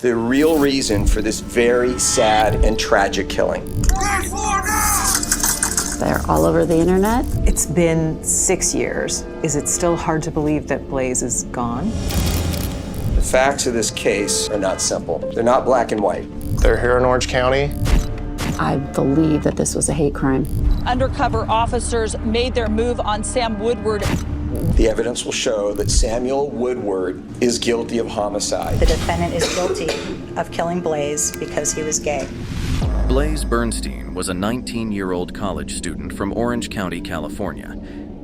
The real reason for this very sad and tragic killing. They're all over the internet. It's been 6 years. Is it still hard to believe that Blaze is gone? The facts of this case are not simple. They're not black and white. They're here in Orange County. I believe that this was a hate crime. Undercover officers made their move on Sam Woodward. The evidence will show that Samuel Woodward is guilty of homicide. The defendant is guilty of killing Blaze because he was gay. Blaze Bernstein was a 19-year-old college student from Orange County, California.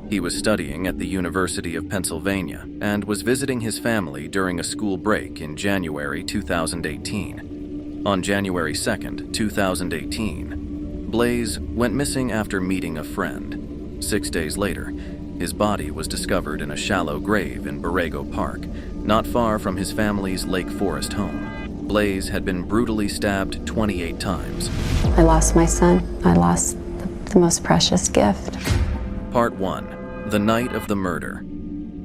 He was studying at the University of Pennsylvania and was visiting his family during a school break in January 2018. On January 2nd, 2018, Blaze went missing after meeting a friend. 6 days later, his body was discovered in a shallow grave in Borrego Park, not far from his family's Lake Forest home. Blaze had been brutally stabbed 28 times. I lost my son. I lost the most precious gift. Part 1. The Night of the Murder.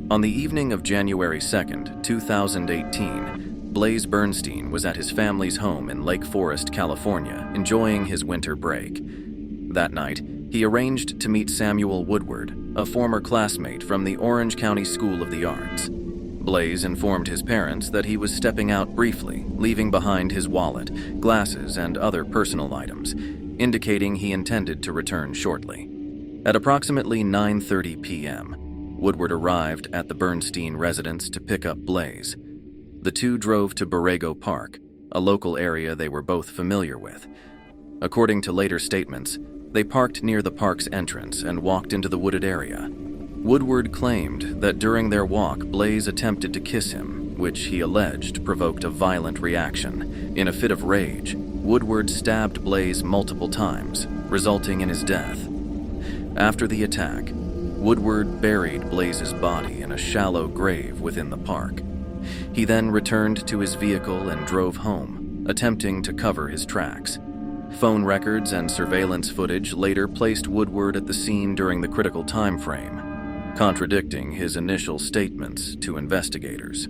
On the evening of January 2nd, 2018, Blaze Bernstein was at his family's home in Lake Forest, California, enjoying his winter break. That night, he arranged to meet Samuel Woodward, a former classmate from the Orange County School of the Arts. Blaze informed his parents that he was stepping out briefly, leaving behind his wallet, glasses, and other personal items, indicating he intended to return shortly. At approximately 9:30 p.m., Woodward arrived at the Bernstein residence to pick up Blaze. The two drove to Borrego Park, a local area they were both familiar with. According to later statements, they parked near the park's entrance and walked into the wooded area. Woodward claimed that during their walk, Blaze attempted to kiss him, which he alleged provoked a violent reaction. In a fit of rage, Woodward stabbed Blaze multiple times, resulting in his death. After the attack, Woodward buried Blaze's body in a shallow grave within the park. He then returned to his vehicle and drove home, attempting to cover his tracks. Phone records and surveillance footage later placed Woodward at the scene during the critical time frame, contradicting his initial statements to investigators.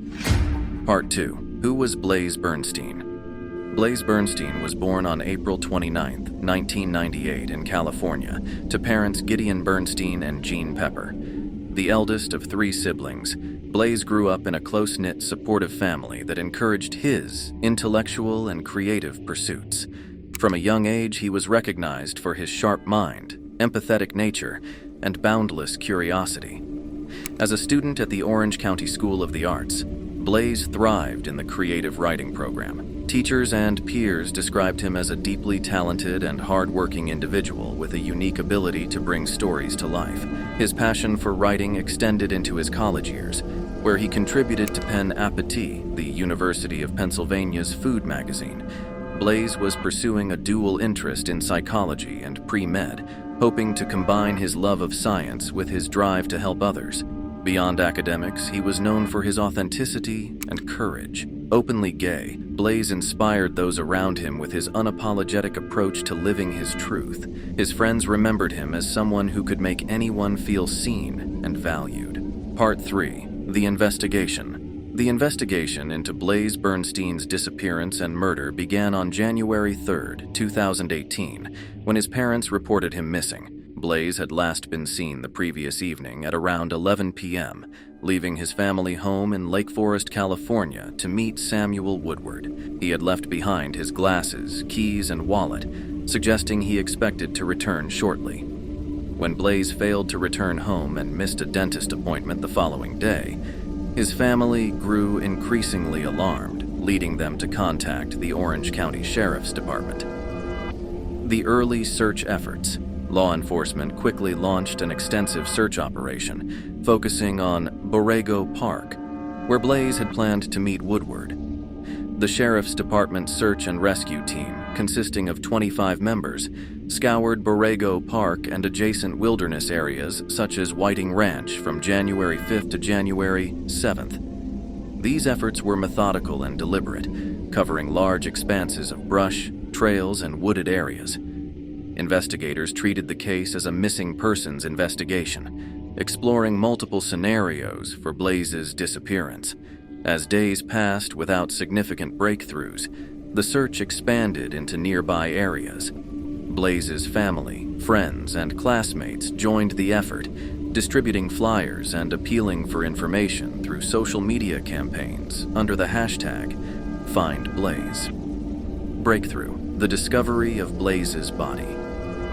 Part 2. Who was Blaze Bernstein? Blaze Bernstein was born on April 29, 1998 in California to parents Gideon Bernstein and Jean Pepper. The eldest of 3 siblings, Blaze grew up in a close-knit, supportive family that encouraged his intellectual and creative pursuits. From a young age, he was recognized for his sharp mind, empathetic nature, and boundless curiosity. As a student at the Orange County School of the Arts, Blaze thrived in the creative writing program. Teachers and peers described him as a deeply talented and hard-working individual with a unique ability to bring stories to life. His passion for writing extended into his college years, where he contributed to Pen Appetit, the University of Pennsylvania's food magazine. Blaze was pursuing a dual interest in psychology and pre-med, hoping to combine his love of science with his drive to help others. Beyond academics, he was known for his authenticity and courage. Openly gay, Blaze inspired those around him with his unapologetic approach to living his truth. His friends remembered him as someone who could make anyone feel seen and valued. Part 3. The Investigation. The investigation into Blaze Bernstein's disappearance and murder began on January 3, 2018, when his parents reported him missing. Blaze had last been seen the previous evening at around 11 p.m., leaving his family home in Lake Forest, California, to meet Samuel Woodward. He had left behind his glasses, keys, and wallet, suggesting he expected to return shortly. When Blaze failed to return home and missed a dentist appointment the following day, his family grew increasingly alarmed, leading them to contact the Orange County Sheriff's Department. The early search efforts. Law enforcement quickly launched an extensive search operation, focusing on Borrego Park, where Blaze had planned to meet Woodward. The Sheriff's Department search and rescue team, consisting of 25 members, scoured Borrego Park and adjacent wilderness areas such as Whiting Ranch from January 5th to January 7th. These efforts were methodical and deliberate, covering large expanses of brush, trails, and wooded areas. Investigators treated the case as a missing persons investigation, exploring multiple scenarios for Blaze's disappearance. As days passed without significant breakthroughs, the search expanded into nearby areas. Blaze's family, friends, and classmates joined the effort, distributing flyers and appealing for information through social media campaigns under the hashtag #FindBlaze. Breakthrough: the discovery of Blaze's body.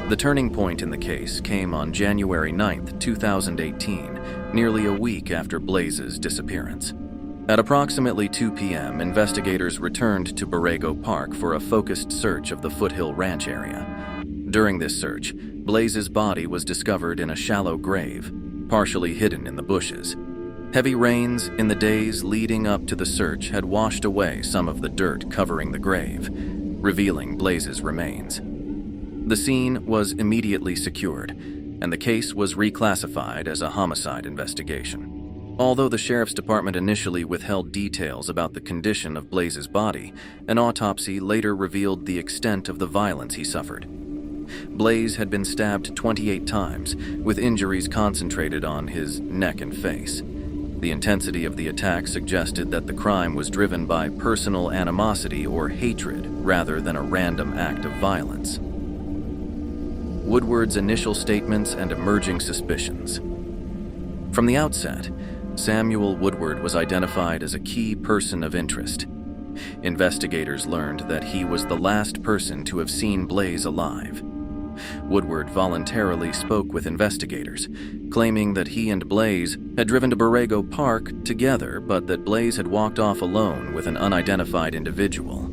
The turning point in the case came on January 9, 2018, nearly a week after Blaze's disappearance. At approximately 2 p.m., investigators returned to Borrego Park for a focused search of the Foothill Ranch area. During this search, Blaze's body was discovered in a shallow grave, partially hidden in the bushes. Heavy rains in the days leading up to the search had washed away some of the dirt covering the grave, revealing Blaze's remains. The scene was immediately secured, and the case was reclassified as a homicide investigation. Although the sheriff's department initially withheld details about the condition of Blaze's body, an autopsy later revealed the extent of the violence he suffered. Blaze had been stabbed 28 times, with injuries concentrated on his neck and face. The intensity of the attack suggested that the crime was driven by personal animosity or hatred rather than a random act of violence. Woodward's initial statements and emerging suspicions. From the outset, Samuel Woodward was identified as a key person of interest. Investigators learned that he was the last person to have seen Blaze alive. Woodward voluntarily spoke with investigators, claiming that he and Blaze had driven to Borrego Park together, but that Blaze had walked off alone with an unidentified individual.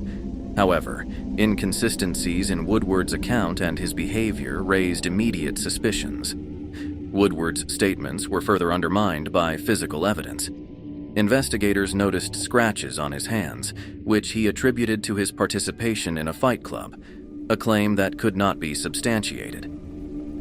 However, inconsistencies in Woodward's account and his behavior raised immediate suspicions. Woodward's statements were further undermined by physical evidence. Investigators noticed scratches on his hands, which he attributed to his participation in a fight club, a claim that could not be substantiated.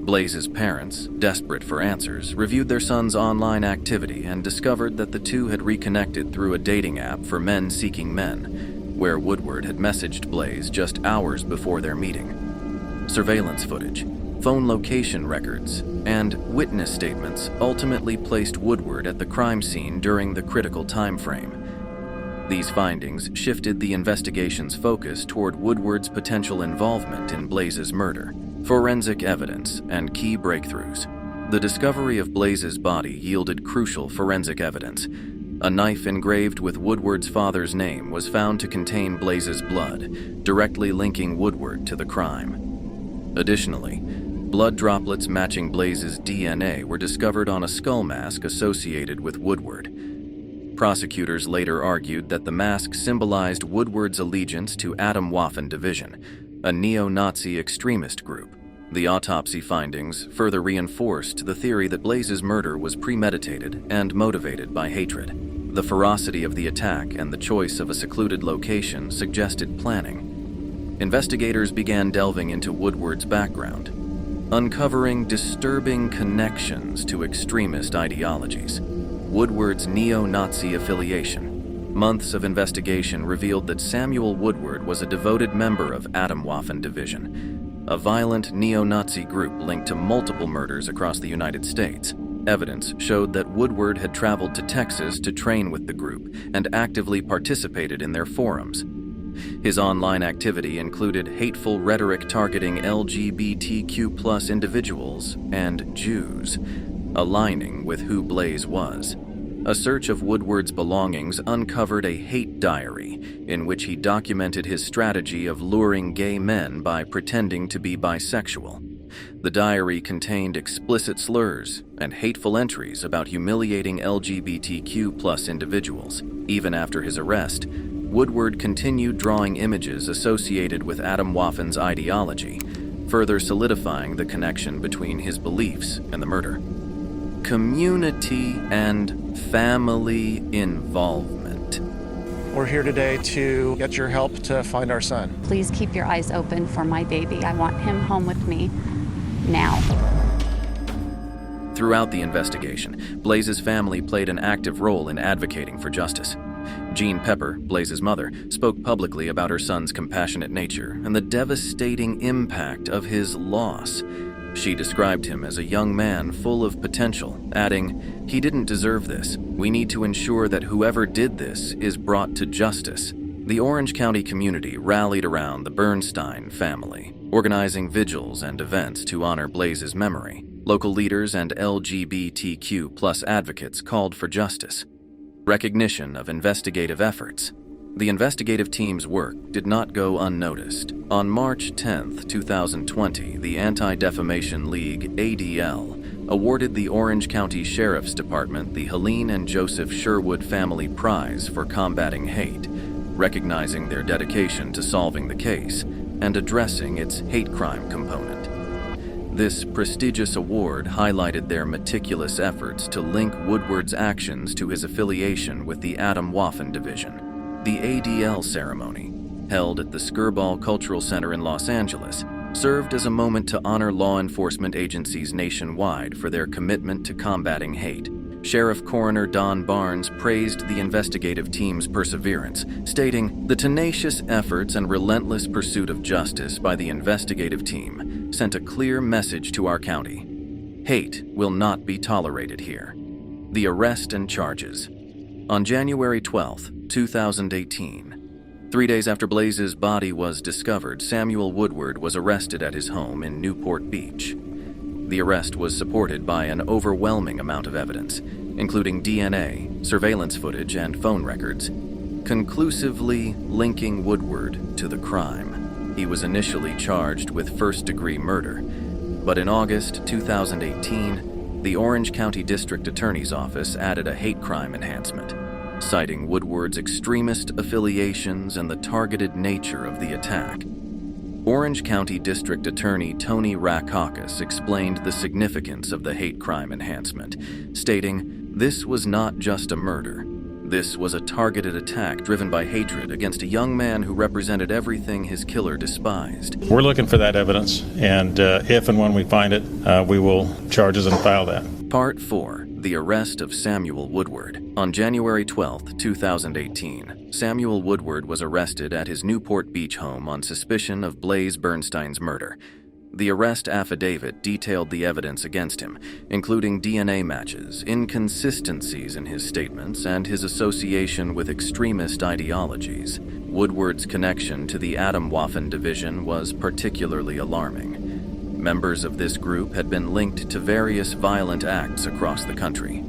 Blaze's parents, desperate for answers, reviewed their son's online activity and discovered that the two had reconnected through a dating app for men seeking men, where Woodward had messaged Blaze just hours before their meeting. Surveillance footage, phone location records, and witness statements ultimately placed Woodward at the crime scene during the critical time frame. These findings shifted the investigation's focus toward Woodward's potential involvement in Blaze's murder. Forensic evidence and key breakthroughs. The discovery of Blaze's body yielded crucial forensic evidence. A knife engraved with Woodward's father's name was found to contain Blaze's blood, directly linking Woodward to the crime. Additionally, blood droplets matching Blaze's DNA were discovered on a skull mask associated with Woodward. Prosecutors later argued that the mask symbolized Woodward's allegiance to Atomwaffen Division, a neo-Nazi extremist group. The autopsy findings further reinforced the theory that Blaze's murder was premeditated and motivated by hatred. The ferocity of the attack and the choice of a secluded location suggested planning. Investigators began delving into Woodward's background, uncovering disturbing connections to extremist ideologies. Woodward's neo-Nazi affiliation. Months of investigation revealed that Samuel Woodward was a devoted member of Atomwaffen Division, a violent neo-Nazi group linked to multiple murders across the United States. Evidence showed that Woodward had traveled to Texas to train with the group and actively participated in their forums. His online activity included hateful rhetoric targeting LGBTQ+ individuals and Jews, aligning with who Blaze was. A search of Woodward's belongings uncovered a hate diary in which he documented his strategy of luring gay men by pretending to be bisexual. The diary contained explicit slurs and hateful entries about humiliating LGBTQ+ individuals. Even after his arrest, Woodward continued drawing images associated with Atomwaffen's ideology, further solidifying the connection between his beliefs and the murder. Community and family involvement. We're here today to get your help to find our son. Please keep your eyes open for my baby. I want him home with me now. Throughout the investigation, Blaze's family played an active role in advocating for justice. Jean Pepper, Blaze's mother, spoke publicly about her son's compassionate nature and the devastating impact of his loss. She described him as a young man full of potential, adding, "He didn't deserve this. We need to ensure that whoever did this is brought to justice." The Orange County community rallied around the Bernstein family, organizing vigils and events to honor Blaze's memory. Local leaders and LGBTQ+ advocates called for justice. Recognition of investigative efforts. The investigative team's work did not go unnoticed. On March 10, 2020, the Anti-Defamation League, ADL, awarded the Orange County Sheriff's Department the Helene and Joseph Sherwood Family Prize for combating hate, recognizing their dedication to solving the case and addressing its hate crime component. This prestigious award highlighted their meticulous efforts to link Woodward's actions to his affiliation with the Adam Waffen Division. The ADL ceremony, held at the Skirball Cultural Center in Los Angeles, served as a moment to honor law enforcement agencies nationwide for their commitment to combating hate. Sheriff Coroner Don Barnes praised the investigative team's perseverance, stating, "The tenacious efforts and relentless pursuit of justice by the investigative team sent a clear message to our county. Hate will not be tolerated here." The arrest and charges. On January 12, 2018, 3 days after Blaze's body was discovered, Samuel Woodward was arrested at his home in Newport Beach. The arrest was supported by an overwhelming amount of evidence, including DNA, surveillance footage, and phone records, conclusively linking Woodward to the crime. He was initially charged with first-degree murder, but in August 2018, the Orange County District Attorney's Office added a hate crime enhancement, citing Woodward's extremist affiliations and the targeted nature of the attack. Orange County District Attorney Tony Rackauckus explained the significance of the hate crime enhancement, stating, "This was not just a murder. This was a targeted attack driven by hatred against a young man who represented everything his killer despised." We're looking for that evidence, and if and when we find it, we will charges and file that. Part 4. The arrest of Samuel Woodward. On January 12, 2018, Samuel Woodward was arrested at his Newport Beach home on suspicion of Blaze Bernstein's murder. The arrest affidavit detailed the evidence against him, including DNA matches, inconsistencies in his statements, and his association with extremist ideologies. Woodward's connection to the Adam Waffen Division was particularly alarming. Members of this group had been linked to various violent acts across the country.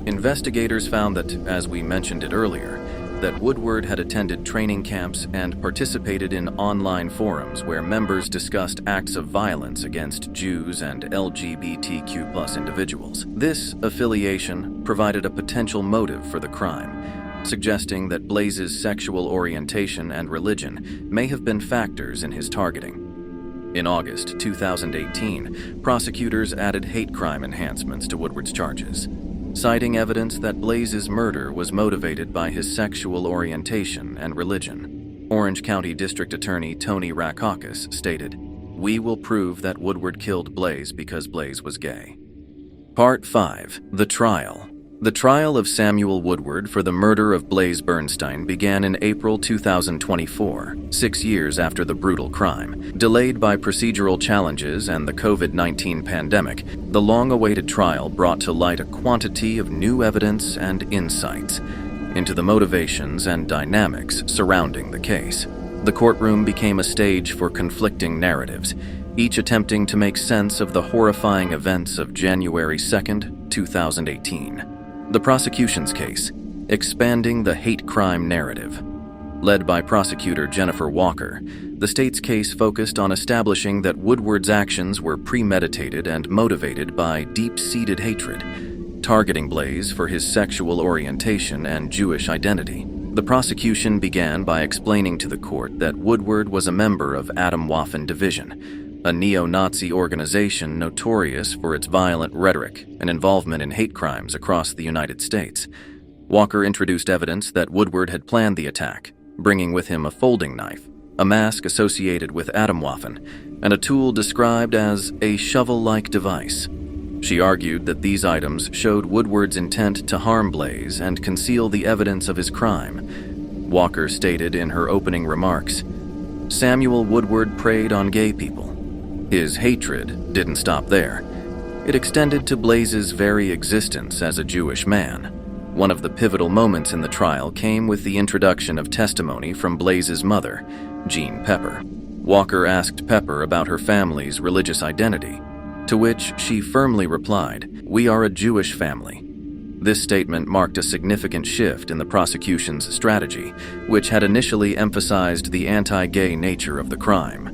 Investigators found that, as we mentioned it earlier, that Woodward had attended training camps and participated in online forums where members discussed acts of violence against Jews and LGBTQ+ individuals. This affiliation provided a potential motive for the crime, suggesting that Blaze's sexual orientation and religion may have been factors in his targeting. In August 2018, prosecutors added hate crime enhancements to Woodward's charges, citing evidence that Blaze's murder was motivated by his sexual orientation and religion. Orange County District Attorney Tony Rackauckus stated, "We will prove that Woodward killed Blaze because Blaze was gay." Part 5. The Trial. The trial of Samuel Woodward for the murder of Blaze Bernstein began in April 2024, 6 years after the brutal crime. Delayed by procedural challenges and the COVID-19 pandemic, the long-awaited trial brought to light a quantity of new evidence and insights into the motivations and dynamics surrounding the case. The courtroom became a stage for conflicting narratives, each attempting to make sense of the horrifying events of January 2, 2018. The prosecution's case, expanding the hate crime narrative. Led by prosecutor Jennifer Walker, the state's case focused on establishing that Woodward's actions were premeditated and motivated by deep-seated hatred, targeting Blaze for his sexual orientation and Jewish identity. The prosecution began by explaining to the court that Woodward was a member of Adam Waffen Division, a neo-Nazi organization notorious for its violent rhetoric and involvement in hate crimes across the United States. Walker introduced evidence that Woodward had planned the attack, bringing with him a folding knife, a mask associated with Adam Waffen, and a tool described as a shovel-like device. She argued that these items showed Woodward's intent to harm Blaze and conceal the evidence of his crime. Walker stated in her opening remarks, "Samuel Woodward preyed on gay people. His hatred didn't stop there. It extended to Blaze's very existence as a Jewish man. One of the pivotal moments in the trial came with the introduction of testimony from Blaze's mother, Jean Pepper. Walker asked Pepper about her family's religious identity, to which she firmly replied, "We are a Jewish family." This statement marked a significant shift in the prosecution's strategy, which had initially emphasized the anti-gay nature of the crime.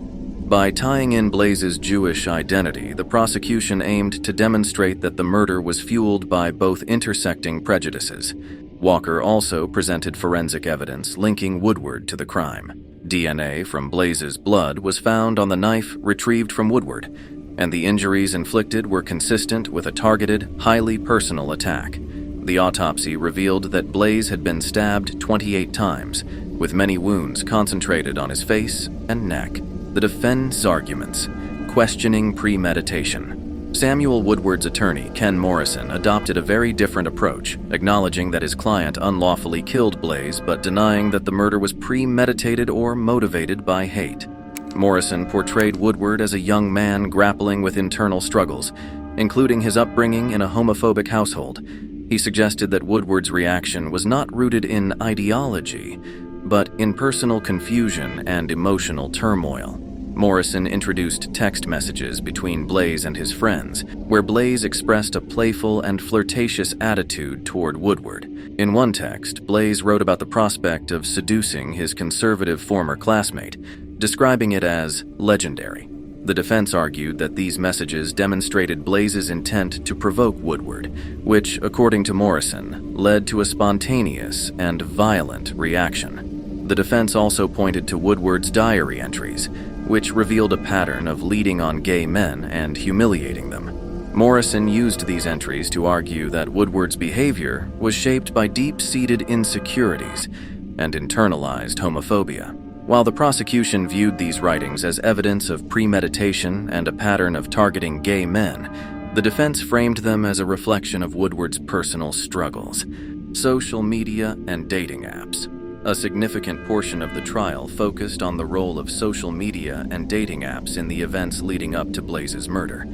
By tying in Blaze's Jewish identity, the prosecution aimed to demonstrate that the murder was fueled by both intersecting prejudices. Walker also presented forensic evidence linking Woodward to the crime. DNA from Blaze's blood was found on the knife retrieved from Woodward, and the injuries inflicted were consistent with a targeted, highly personal attack. The autopsy revealed that Blaze had been stabbed 28 times, with many wounds concentrated on his face and neck. The defense arguments, questioning premeditation. Samuel Woodward's attorney, Ken Morrison, adopted a very different approach, acknowledging that his client unlawfully killed Blaze, but denying that the murder was premeditated or motivated by hate. Morrison portrayed Woodward as a young man grappling with internal struggles, including his upbringing in a homophobic household. He suggested that Woodward's reaction was not rooted in ideology, but in personal confusion and emotional turmoil. Morrison introduced text messages between Blaze and his friends, where Blaze expressed a playful and flirtatious attitude toward Woodward. In one text, Blaze wrote about the prospect of seducing his conservative former classmate, describing it as legendary. The defense argued that these messages demonstrated Blaze's intent to provoke Woodward, which, according to Morrison, led to a spontaneous and violent reaction. The defense also pointed to Woodward's diary entries, which revealed a pattern of leading on gay men and humiliating them. Morrison used these entries to argue that Woodward's behavior was shaped by deep-seated insecurities and internalized homophobia. While the prosecution viewed these writings as evidence of premeditation and a pattern of targeting gay men, the defense framed them as a reflection of Woodward's personal struggles, social media, and dating apps. A significant portion of the trial focused on the role of social media and dating apps in the events leading up to Blaze's murder.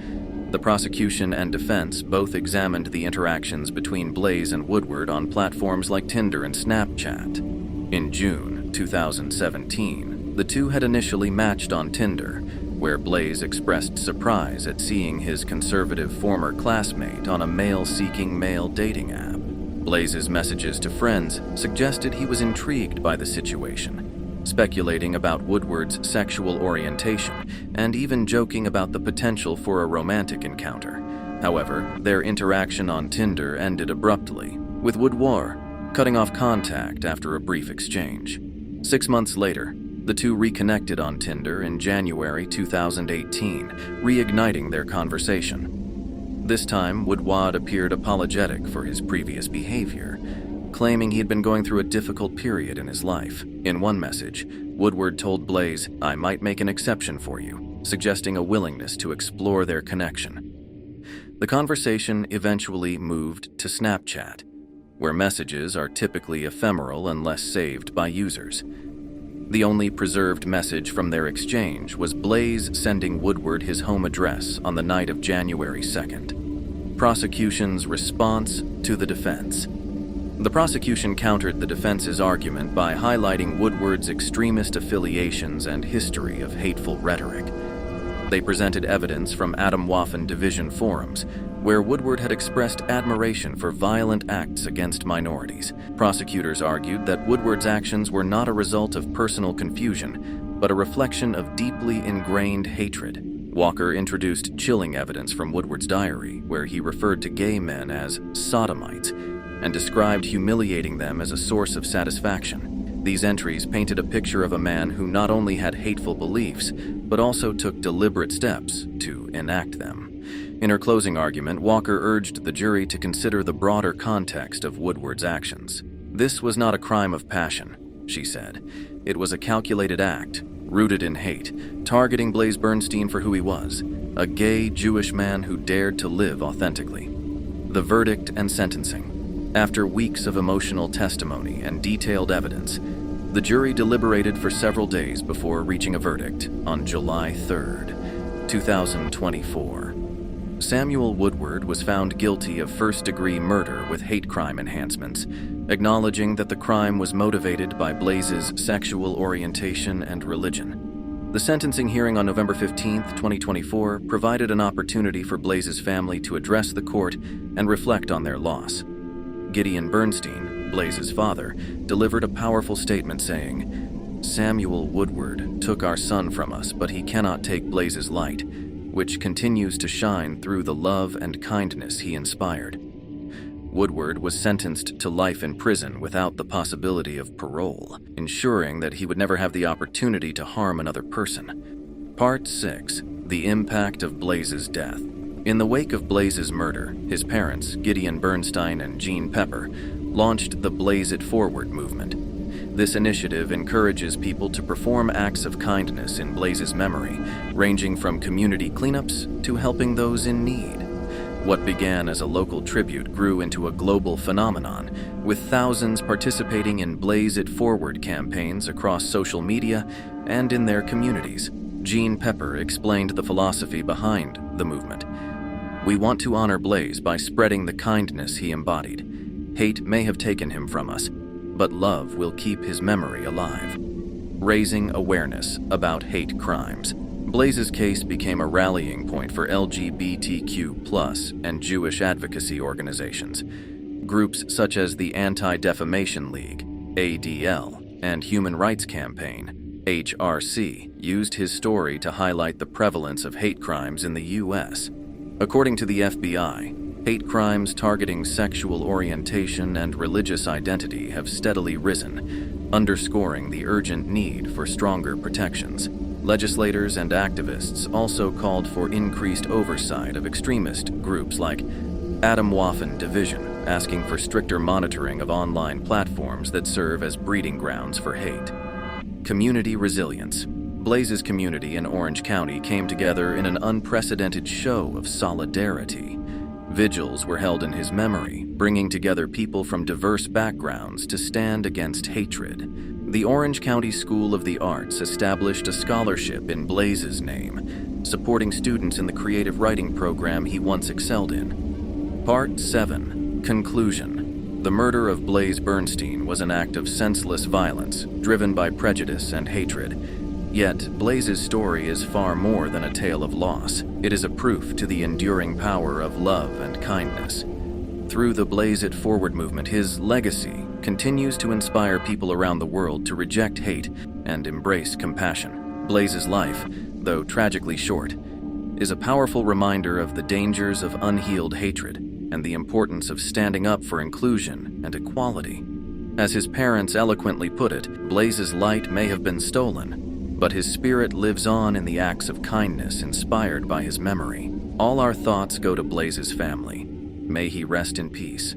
The prosecution and defense both examined the interactions between Blaze and Woodward on platforms like Tinder and Snapchat. In June 2017, the two had initially matched on Tinder, where Blaze expressed surprise at seeing his conservative former classmate on a male-seeking male dating app. Blaze's messages to friends suggested he was intrigued by the situation, speculating about Woodward's sexual orientation and even joking about the potential for a romantic encounter. However, their interaction on Tinder ended abruptly, with Woodward cutting off contact after a brief exchange. 6 months later, the two reconnected on Tinder in January 2018, reigniting their conversation. This time, Woodward appeared apologetic for his previous behavior, claiming he had been going through a difficult period in his life. In one message, Woodward told Blaze, "I might make an exception for you," suggesting a willingness to explore their connection. The conversation eventually moved to Snapchat, where messages are typically ephemeral unless saved by users. The only preserved message from their exchange was Blaze sending Woodward his home address on the night of January 2nd. Prosecution's response to the defense. The prosecution countered the defense's argument by highlighting Woodward's extremist affiliations and history of hateful rhetoric. They presented evidence from Adam Waffen Division forums, where Woodward had expressed admiration for violent acts against minorities. Prosecutors argued that Woodward's actions were not a result of personal confusion, but a reflection of deeply ingrained hatred. Walker introduced chilling evidence from Woodward's diary, where he referred to gay men as sodomites and described humiliating them as a source of satisfaction. These entries painted a picture of a man who not only had hateful beliefs, but also took deliberate steps to enact them. In her closing argument, Walker urged the jury to consider the broader context of Woodward's actions. "This was not a crime of passion," she said. "It was a calculated act, rooted in hate, targeting Blaze Bernstein for who he was, a gay Jewish man who dared to live authentically." The verdict and sentencing. After weeks of emotional testimony and detailed evidence, the jury deliberated for several days before reaching a verdict on July 3rd. 2024. Samuel Woodward was found guilty of first-degree murder with hate crime enhancements, acknowledging that the crime was motivated by Blaze's sexual orientation and religion. The sentencing hearing on November 15, 2024, provided an opportunity for Blaze's family to address the court and reflect on their loss. Gideon Bernstein, Blaze's father, delivered a powerful statement saying, "Samuel Woodward took our son from us, but he cannot take Blaze's light, which continues to shine through the love and kindness he inspired." Woodward was sentenced to life in prison without the possibility of parole, ensuring that he would never have the opportunity to harm another person. Part 6. The Impact of Blaze's Death. In the wake of Blaze's murder, his parents, Gideon Bernstein and Jean Pepper, launched the Blaze It Forward movement. This initiative encourages people to perform acts of kindness in Blaze's memory, ranging from community cleanups to helping those in need. What began as a local tribute grew into a global phenomenon, with thousands participating in Blaze It Forward campaigns across social media and in their communities. Jean Pepper explained the philosophy behind the movement. "We want to honor Blaze by spreading the kindness he embodied. Hate may have taken him from us, but love will keep his memory alive." Raising awareness about hate crimes. Blaze's case became a rallying point for LGBTQ+ and Jewish advocacy organizations. Groups such as the Anti-Defamation League, ADL, and Human Rights Campaign, HRC, used his story to highlight the prevalence of hate crimes in the U.S. According to the FBI, hate crimes targeting sexual orientation and religious identity have steadily risen, underscoring the urgent need for stronger protections. Legislators and activists also called for increased oversight of extremist groups like Adam-Waffen Division, asking for stricter monitoring of online platforms that serve as breeding grounds for hate. Community resilience. Blaze's community in Orange County came together in an unprecedented show of solidarity. Vigils were held in his memory, bringing together people from diverse backgrounds to stand against hatred. The Orange County School of the Arts established a scholarship in Blaze's name, supporting students in the creative writing program he once excelled in. Part 7. Conclusion. The murder of Blaze Bernstein was an act of senseless violence, driven by prejudice and hatred. Yet, Blaze's story is far more than a tale of loss. It is a proof to the enduring power of love and kindness. Through the Blaze It Forward movement, his legacy continues to inspire people around the world to reject hate and embrace compassion. Blaze's life, though tragically short, is a powerful reminder of the dangers of unhealed hatred and the importance of standing up for inclusion and equality. As his parents eloquently put it, Blaze's light may have been stolen, but his spirit lives on in the acts of kindness inspired by his memory. All our thoughts go to Blaze's family. May he rest in peace.